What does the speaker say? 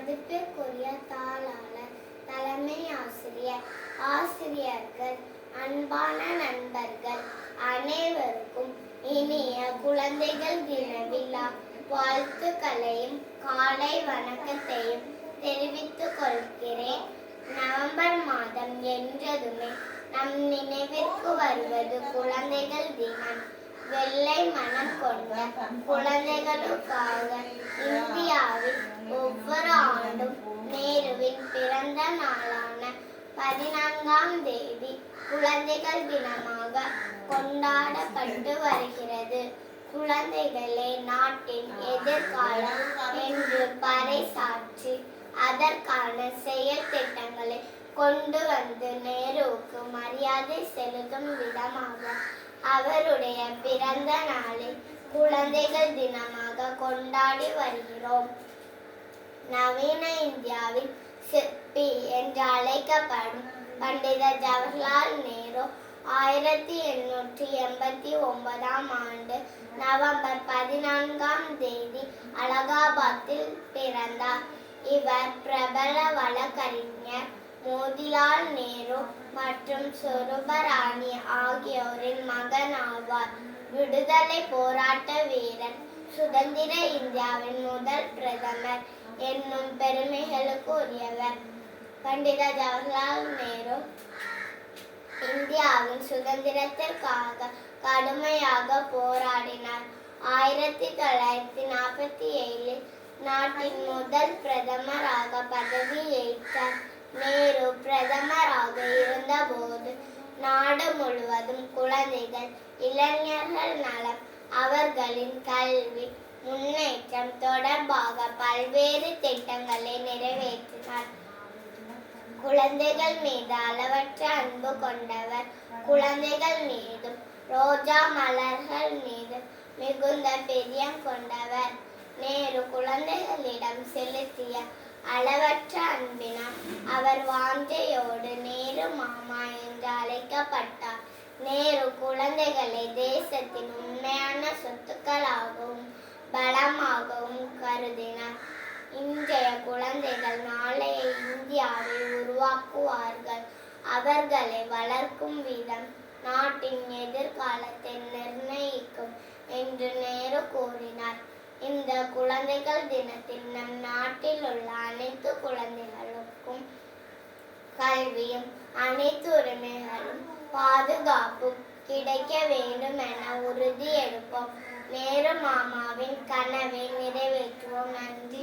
மதிப்பிற்குரிய தாளாளர், தலைமை ஆசிரியர், ஆசிரியர்கள், அன்பான நண்பர்கள் அனைவருக்கும் இனிய குழந்தைகள் தின விழா வாழ்த்துக்களையும் காலை வணக்கத்தையும் தெரிவித்துக் கொள்கிறேன். நவம்பர் மாதம் என்றதுமே நம் நினைவிற்கு வருவது குழந்தைகள் தினம். வெள்ளை மனம் கொண்ட குழந்தைகளுக்காக இந்தியாவில் ஒவ்வொரு ஆண்டும் நேருவின் பிறந்த நாளான 14ஆம் தேதி குழந்தைகள் தினமாக கொண்டாடப்பட்டு வருகிறது. குழந்தைகளே நாட்டின் எதிர்காலம் என்று பறைசாற்றி அதற்கான செயல் திட்டங்களை கொண்டு வந்து நேருவுக்கு மரியாதை செலுத்தும் விதமாக அவருடைய பிறந்த நாளை குழந்தைகள் தினமாக கொண்டாடி வருகிறோம். நவீன இந்தியாவின் சிற்பி என்று அழைக்கப்படும் பண்டித ஜவஹர்லால் நேரு 1889ஆம் ஆண்டு நவம்பர் 14ஆம் தேதி அலகாபாத்தில் பிறந்தார். இவர் பிரபல வழக்கறிஞர் மோதிலால் நேரு மற்றும் சொரூபராணி ஆகியோரின் மகன் ஆவார். விடுதலை போராட்ட வீரர், சுதந்திர இந்தியாவின் முதல் பிரதமர் என்னும் பெருமைகளுக்கு உரியவர். பண்டித ஜவஹர்லால் நேரு இந்தியாவின் சுதந்திரத்திற்காக கடுமையாக போராடினார். 1947இல் நாட்டின் முதல் பிரதமராக பதவியேற்றார். நேரு பிரதமராக இருந்தபோது நாடு முழுவதும் குழந்தைகள், இளைஞர்கள் நலம், அவர்களின் கல்வி முன்னேற்றம் தொடர்பாக பல்வேறு திட்டங்களை நிறைவேற்றினார். குழந்தைகள் மீது அளவற்ற அன்பு கொண்டவர். குழந்தைகள் மீதும் ரோஜா மலர்கள் மீது மிகுந்த பிரியம் கொண்டவர். நேரு குழந்தைகளிடம் செலுத்திய அளவற்ற அன்பினால் அவர் வாஞ்சையோடு நேரு மாமா என்று அழைக்கப்பட்டார். நேரு குழந்தைகளை தேசத்தின் உண்மையான சொத்துக்களாகவும் பலமாகவும் கருதினார். இன்றைய குழந்தைகள் நாளைய இந்தியாவை உருவாக்குவார்கள். அவர்களை வளர்க்கும் விதம் நாட்டின் எதிர்காலத்தை நிர்ணயிக்கும் என்று நேரு கூறினார். இந்த குழந்தைகள் தினத்தில் நம் நாட்டில் உள்ள அனைத்து குழந்தைகளுக்கும் கல்வியும் அனைத்து உரிமைகளும் பாதுகாப்பும் கிடைக்க வேண்டும் என உறுதி எடுப்போம். நேரு மாமாவின் கனவை நிறைவேற்றுவோம். நன்றி.